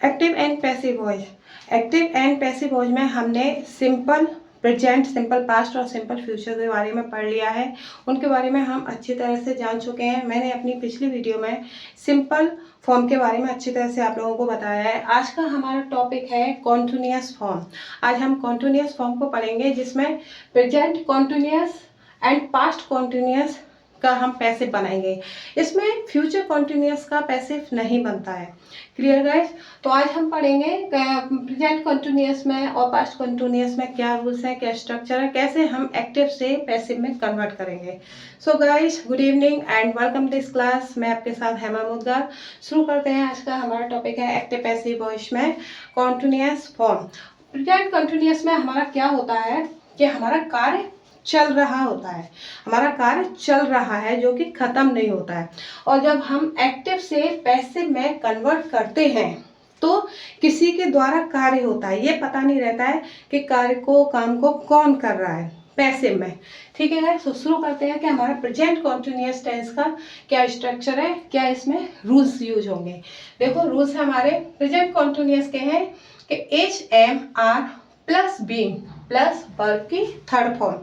Active and passive voice. Active and passive voice में हमने simple present, simple past और simple future के बारे में पढ़ लिया है। उनके बारे में हम अच्छी तरह से जान चुके हैं। मैंने अपनी पिछली वीडियो में सिंपल फॉर्म के बारे में अच्छी तरह से आप लोगों को बताया है। आज का हमारा टॉपिक है कॉन्टिन्यूअस फॉर्म। आज हम कॉन्टिन्यूअस फॉर्म को पढ़ेंगे, जिसमें present continuous and past continuous का हम पैसिव बनाएंगे। इसमें फ्यूचर कॉन्टिन्यूअस का पैसिव नहीं बनता है। Clear guys? तो आज हम पढ़ेंगे प्रेजेंट कॉन्टिन्यूअस में और पास्ट कॉन्टिन्यूअस में क्या रूल्स हैं, क्या स्ट्रक्चर है, कैसे हम एक्टिव से पैसिव में कन्वर्ट करेंगे। So guys, good evening and welcome this class. मैं आपके साथ हेमा मुद्गार। शुरू करते हैं। आज का हमारा टॉपिक है एक्टिव पैसिव वॉइस में कॉन्टिन्यूअस फॉर्म। प्रेजेंट कॉन्टिन्यूअस में हमारा क्या होता है कि हमारा कार्य चल रहा होता है, हमारा कार्य चल रहा है जो कि खत्म नहीं होता है। और जब हम एक्टिव से पैसिव में कन्वर्ट करते हैं तो किसी के द्वारा कार्य होता है, ये पता नहीं रहता है कि कार्य को, काम को कौन कर रहा है पैसिव में। ठीक है गाइस, तो शुरू करते हैं कि हमारा प्रेजेंट कॉन्टिन्यूअस टेंस का क्या स्ट्रक्चर है, क्या इसमें रूल्स यूज होंगे। देखो, रूल्स हमारे प्रेजेंट कॉन्टिन्यूअस के हैं कि H M are plus being plus verb की third form.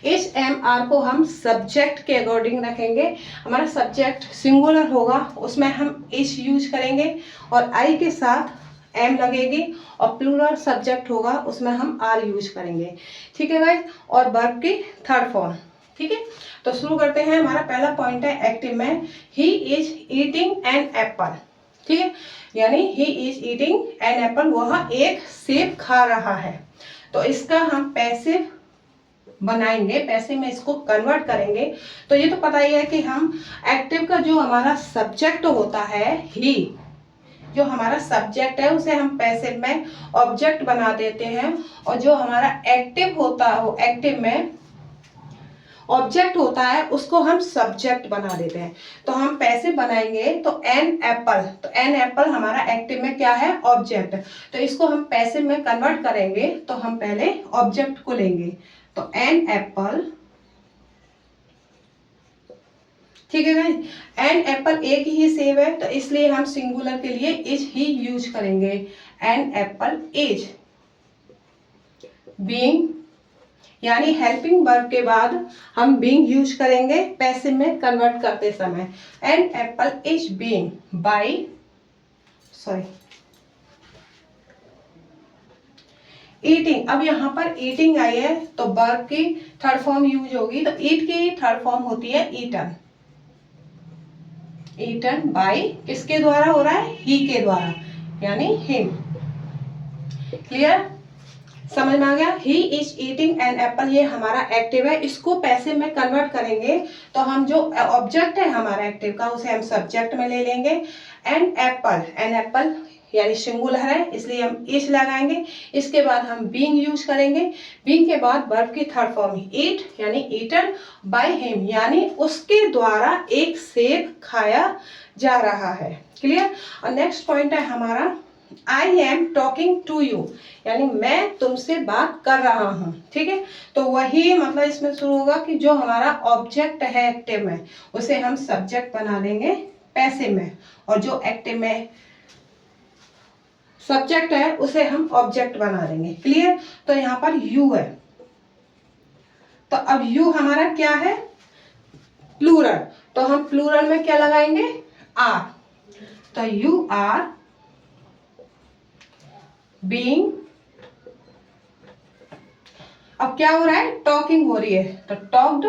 H M R को हम सब्जेक्ट के अकॉर्डिंग रखेंगे। हमारा सब्जेक्ट सिंगुलर होगा, उसमें हम एच यूज करेंगे और आई के साथ एम लगेगी, और प्लूरल सब्जेक्ट होगा, उसमें हम आर यूज करेंगे। ठीक है गाइस? और वर्ब की थर्ड फॉर्म। ठीक है, तो शुरू करते हैं। हमारा पहला पॉइंट है एक्टिव में, he is eating an apple. ठीक है, यानी he is eating an apple, वह एक सेब खा रहा है। तो इसका हम पैसिव बनाएंगे, पैसिव में इसको कन्वर्ट करेंगे। तो ये तो पता ही है कि हम एक्टिव का जो हमारा सब्जेक्ट होता है, ही, जो हमारा सब्जेक्ट है उसे हम पैसिव में ऑब्जेक्ट बना देते हैं, और जो हमारा एक्टिव होता है, एक्टिव में ऑब्जेक्ट होता है, उसको हम सब्जेक्ट बना देते हैं। तो हम पैसिव बनाएंगे तो एन एप्पल, तो एन एप्पल हमारा एक्टिव में क्या है, ऑब्जेक्ट। तो इसको हम पैसिव में कन्वर्ट करेंगे तो हम पहले ऑब्जेक्ट को लेंगे, तो एन एप्पल। ठीक है गाइस, एन एप्पल एक ही सेब है, तो इसलिए हम सिंगुलर के लिए इज ही यूज करेंगे। एन एप्पल इज बीइंग, यानी हेल्पिंग वर्ब के बाद हम बीइंग यूज करेंगे पैसिव में कन्वर्ट करते समय। An apple is being by, sorry, eating. अब यहाँ पर ईटिंग आई है तो वर्ब की थर्ड फॉर्म यूज होगी, तो ईट की थर्ड फॉर्म होती है ईटन। ईटन बाय किसके द्वारा हो रहा है, ही के द्वारा, यानी हिम। क्लियर? समझ में आ गया? He is eating an apple, ये हमारा एक्टिव है। इसको पैसिव में कन्वर्ट करेंगे तो हम जो ऑब्जेक्ट है हमारा एक्टिव का, उसे हम सब्जेक्ट में ले लेंगे। एन एप्पल, एन एप्पल यानी सिंगुलर है, इसलिए हम इज लगाएंगे। इसके बाद हम बीइंग यूज करेंगे। बीइंग के बाद वर्ब की थर्ड फॉर्म ईट, यानी ईटन बाय हिम, यानी उसके द्वारा एक सेब खाया जा रहा है। क्लियर? और नेक्स्ट पॉइंट है हमारा I am talking to you, यानी मैं तुमसे बात कर रहा हूं। ठीक है, तो वही मतलब इसमें शुरू होगा कि जो हमारा ऑब्जेक्ट है एक्टिव में, उसे हम सब्जेक्ट बना देंगे पैसिव में, और जो एक्टिव में सब्जेक्ट है उसे हम ऑब्जेक्ट बना देंगे। क्लियर? तो यहाँ पर यू है, तो अब यू हमारा क्या है, प्लूरल, तो हम प्लूरल में क्या लगाएंगे, आर। तो यू आर बीइंग, अब क्या हो रहा है, टॉकिंग हो रही है, तो टॉक्ड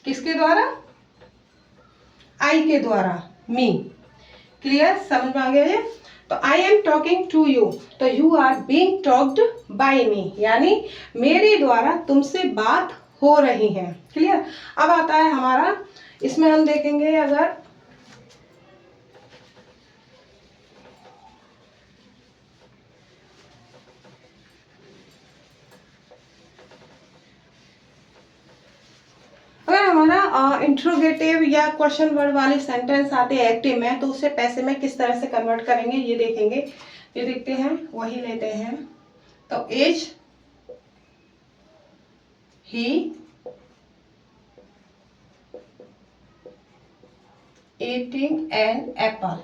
किसके द्वारा, आई के द्वारा, मी। क्लियर? समझ में आ गया है? तो I am talking to you, तो you are being talked by me, यानी मेरे द्वारा तुमसे बात हो रही है। क्लियर? अब आता है हमारा, इसमें हम देखेंगे अगर हमारा इंट्रोगेटिव या क्वेश्चन वर्ड वाले सेंटेंस आते हैं एक्टिव में, तो उसे पैसिव में किस तरह से कन्वर्ट करेंगे ये देखेंगे। ये देखते हैं, वही लेते हैं। तो is he eating an apple,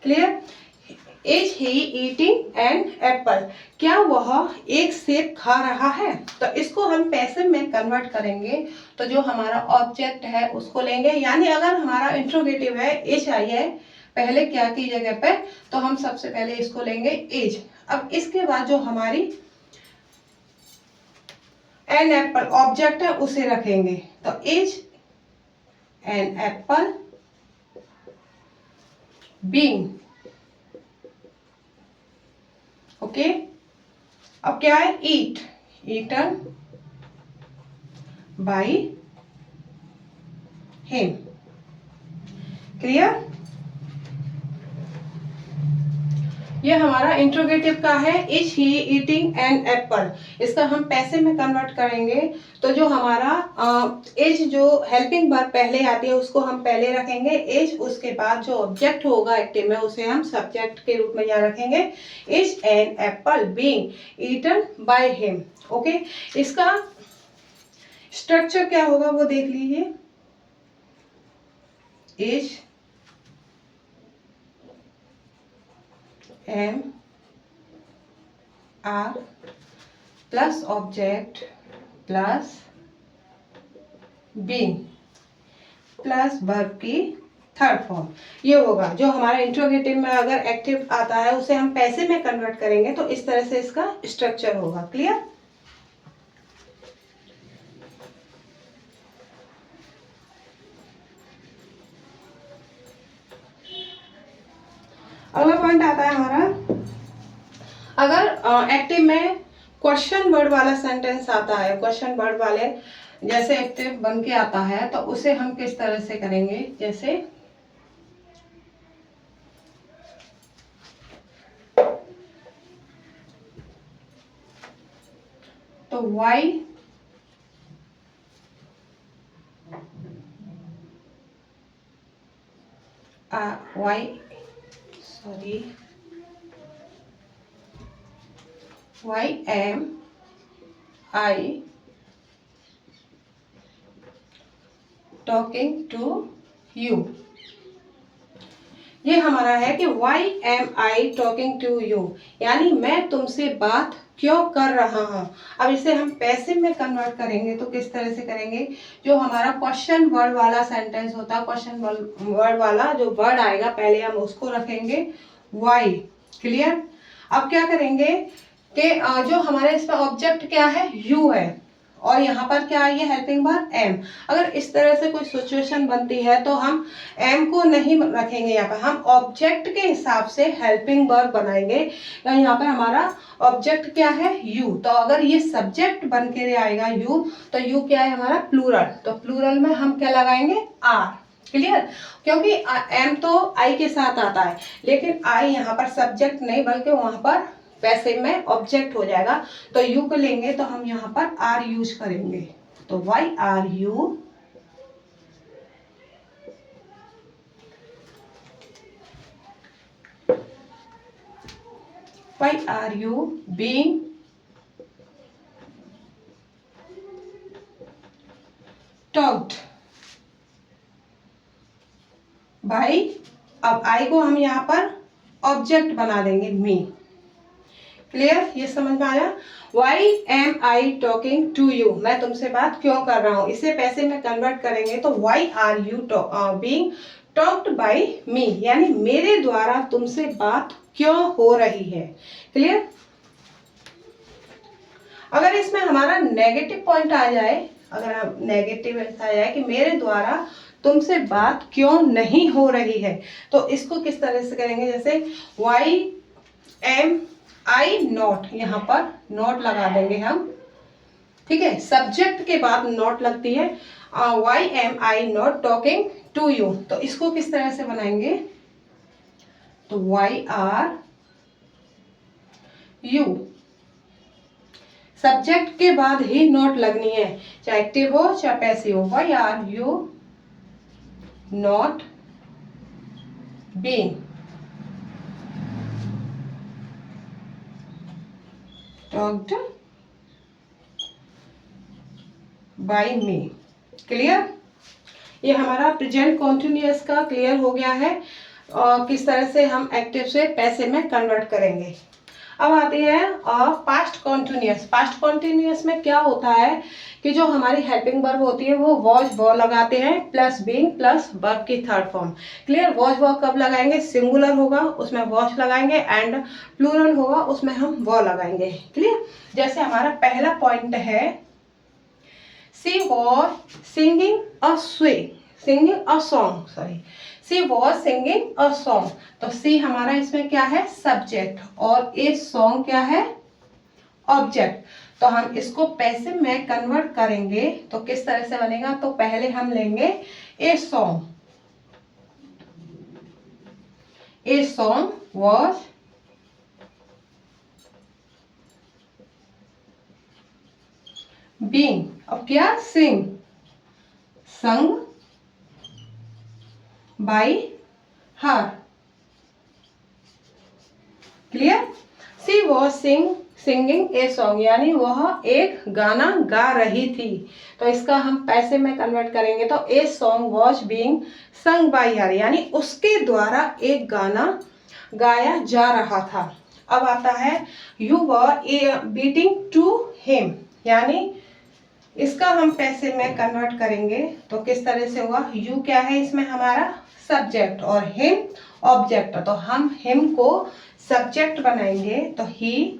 clear. Is he eating an apple, क्या वह एक सेब खा रहा है। तो इसको हम पैसिव में कन्वर्ट करेंगे तो जो हमारा ऑब्जेक्ट है उसको लेंगे, यानी अगर हमारा इंट्रोगेटिव है इज आई है पहले क्या की जगह पे, तो हम सबसे पहले इसको लेंगे इज। अब इसके बाद जो हमारी एन एप्पल ऑब्जेक्ट है उसे रखेंगे, तो is an apple being, okay. अब क्या है, ईट, ईटन बाय हिम, क्लियर। ये हमारा इंट्रोगेटिव का है, is he eating an apple. इसका हम पैसे में कन्वर्ट करेंगे तो जो हमारा इज जो हेल्पिंग वर्ब पहले आती है उसको हम पहले रखेंगे इज, उसके बाद जो ऑब्जेक्ट होगा एक्टिव में उसे हम सब्जेक्ट के रूप में यहाँ रखेंगे, is an apple being eaten by him, okay. इसका स्ट्रक्चर क्या होगा वो देख लीजिए, is am are plus object plus being plus verb की थर्ड फॉर्म, ये होगा। जो हमारा इंट्रोगेटिव में अगर एक्टिव आता है उसे हम पैसे में कन्वर्ट करेंगे तो इस तरह से इसका स्ट्रक्चर होगा, क्लियर। अगला पॉइंट आता है हमारा, अगर एक्टिव में क्वेश्चन वर्ड वाला सेंटेंस आता है, क्वेश्चन वर्ड वाले जैसे एक्टिव बन के आता है तो उसे हम किस तरह से करेंगे, जैसे तो Y am I talking to you। ये हमारा है कि why am I talking to you, यानी मैं तुमसे बात क्यों कर रहा हूँ। अब इसे हम पैसिव में कन्वर्ट करेंगे तो किस तरह से करेंगे, जो हमारा क्वेश्चन वर्ड वाला सेंटेंस होता है, क्वेश्चन वर्ड वाला जो वर्ड आएगा पहले हम उसको रखेंगे why, क्लियर। अब क्या करेंगे कि जो हमारे इसमें ऑब्जेक्ट क्या है, यू है, और यहाँ पर क्या है, ये हेल्पिंग वर्ब एम। अगर इस तरह से कोई सिचुएशन बनती है तो हम एम को नहीं रखेंगे, यहाँ पर हम ऑब्जेक्ट के हिसाब से हेल्पिंग वर्ब बनाएंगे। यहाँ पर हमारा ऑब्जेक्ट क्या है, यू, तो अगर ये सब्जेक्ट बन के आएगा यू, तो यू क्या है हमारा प्लूरल, तो प्लूरल में हम क्या लगाएंगे, आर, क्लियर। क्योंकि एम तो आई के साथ आता है, लेकिन आई यहाँ पर सब्जेक्ट नहीं बल्कि वहां पर पैसिव में ऑब्जेक्ट हो जाएगा, तो यू को लेंगे तो हम यहाँ पर आर यूज करेंगे, तो why are you being talked by. अब आई को हम यहाँ पर ऑब्जेक्ट बना देंगे मी, क्लियर, ये समझ में आया। Why am I talking to you, मैं तुमसे बात क्यों कर रहा हूँ, इसे पैसे में कन्वर्ट करेंगे तो why are you being talked by me, यानी मेरे द्वारा तुमसे बात क्यों हो रही है, क्लियर। अगर इसमें हमारा नेगेटिव पॉइंट आ जाए, अगर हम नेगेटिव ऐसा आ जाए कि मेरे द्वारा तुमसे बात क्यों नहीं हो रही है, तो इसको किस तरह से करेंगे, जैसे why am आई नॉट, यहाँ पर नॉट लगा देंगे हम, ठीक है, सब्जेक्ट के बाद नॉट लगती है। Why am I not talking to you, तो इसको किस तरह से बनाएंगे, तो वाई आर यू, सब्जेक्ट के बाद ही नॉट लगनी है, चाहे एक्टिव हो चाहे पैसिव हो। Why are you not being talked by me, clear. ये हमारा प्रेजेंट कॉन्टिन्यूअस का क्लियर हो गया है। और किस तरह से हम एक्टिव से पैसिव में कन्वर्ट करेंगे। अब आती है पास्ट कॉन्टिन्यूस। पास्ट कॉन्टिन्यूस में क्या होता है कि जो हमारी हेल्पिंग वर्ब होती है वो वॉज वॉ लगाते हैं प्लस बीइंग प्लस वर्ब की third form. Clear. Was Waugh कब लगाएंगे, सिंगुलर होगा उसमें वॉच लगाएंगे एंड प्लूरल होगा उसमें हम वॉ लगाएंगे। क्लियर। जैसे हमारा पहला पॉइंट है she was singing a song, sorry, she was singing a song. तो सी हमारा इसमें क्या है, सब्जेक्ट, और ए सॉन्ग क्या है, ऑब्जेक्ट। तो हम इसको पैसिव में कन्वर्ट करेंगे तो किस तरह से बनेगा, तो पहले हम लेंगे ए सॉन्ग वॉज बीइंग, अब क्या, sung by her. Clear. She was singing a song, यानी वह एक गाना गा रही थी। तो इसका हम पैसे में कन्वर्ट करेंगे तो ए सॉन्ग वॉज बीइंग संग बाई हर, यानी उसके द्वारा एक गाना गाया जा रहा था। अब आता है you were beating to him, यानी इसका हम पैसे में कन्वर्ट करेंगे तो किस तरह से होगा, यू क्या है इसमें हमारा सब्जेक्ट और हिम ऑब्जेक्ट। तो हम हिम को सब्जेक्ट बनाएंगे तो ही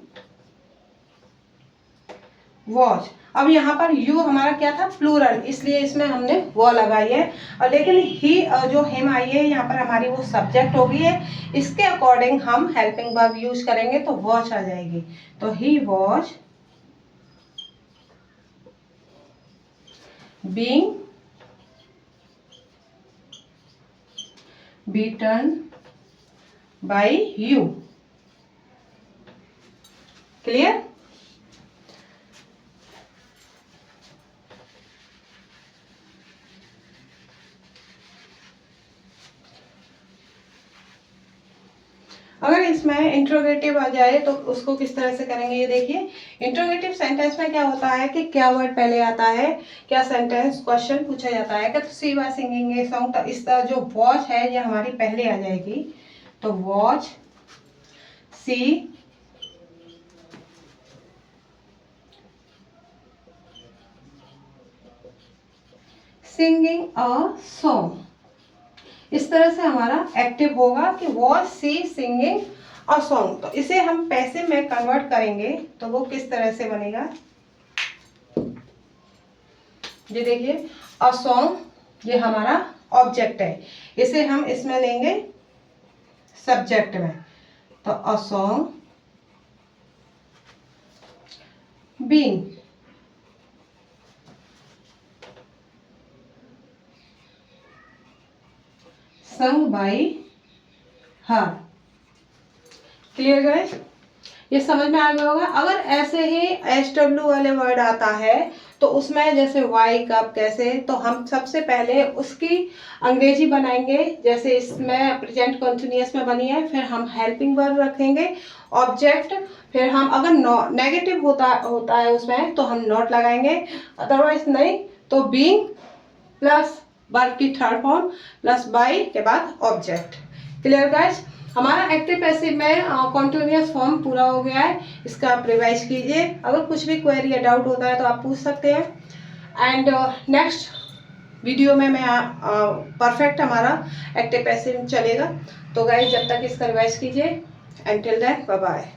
वॉज। अब यहाँ पर यू हमारा क्या था, प्लूरल, इसलिए इसमें हमने वो लगाई है। और लेकिन ही जो हिम आई है यहाँ पर हमारी वो सब्जेक्ट हो गई है, इसके अकॉर्डिंग हम हेल्पिंग वर्ब यूज करेंगे तो वॉच आ जाएगी। तो he was being beaten by you। Clear. अगर इसमें इंट्रोगेटिव आ जाए तो उसको किस तरह से करेंगे, ये देखिए। इंट्रोगेटिव सेंटेंस में क्या होता है कि क्या वर्ड पहले आता है, क्या सेंटेंस क्वेश्चन पूछा जाता है कि she was singing a song, तो इस तरह जो वॉच है ये हमारी पहले आ जाएगी। तो was she singing a song, इस तरह से हमारा एक्टिव होगा कि was she singing a song. तो इसे हम पैसे में कन्वर्ट करेंगे तो वो किस तरह से बनेगा, ये देखिए। अ सॉन्ग ये हमारा ऑब्जेक्ट है, इसे हम इसमें लेंगे सब्जेक्ट में। तो अ सॉन्ग बीइंग संग बाई हर। क्लियर गाइस, ये समझ में आ गया होगा। अगर ऐसे ही SW वाले वर्ड आता है तो उसमें जैसे वाई कब कैसे, तो हम सबसे पहले उसकी अंग्रेजी बनाएंगे जैसे इसमें प्रेजेंट कंटिन्यूअस में बनी है, फिर हम हेल्पिंग वर्ब रखेंगे ऑब्जेक्ट, फिर हम अगर नेगेटिव होता है उसमें तो हम नॉट लगाएंगे, अदरवाइज नहीं तो बीइंग प्लस वर्ब की थर्ड फॉर्म प्लस बाई के बाद ऑब्जेक्ट। क्लियर गाइस, हमारा एक्टिव पैसिव में कॉन्टिन्यूअस फॉर्म पूरा हो गया है। इसका आप रिवाइज कीजिए, अगर कुछ भी क्वेरी या डाउट होता है तो आप पूछ सकते हैं। एंड नेक्स्ट वीडियो में मैं परफेक्ट हमारा एक्टिव पैसिव चलेगा। तो गाइस जब तक इसका रिवाइज कीजिए, एंटिल देन बाय बाय।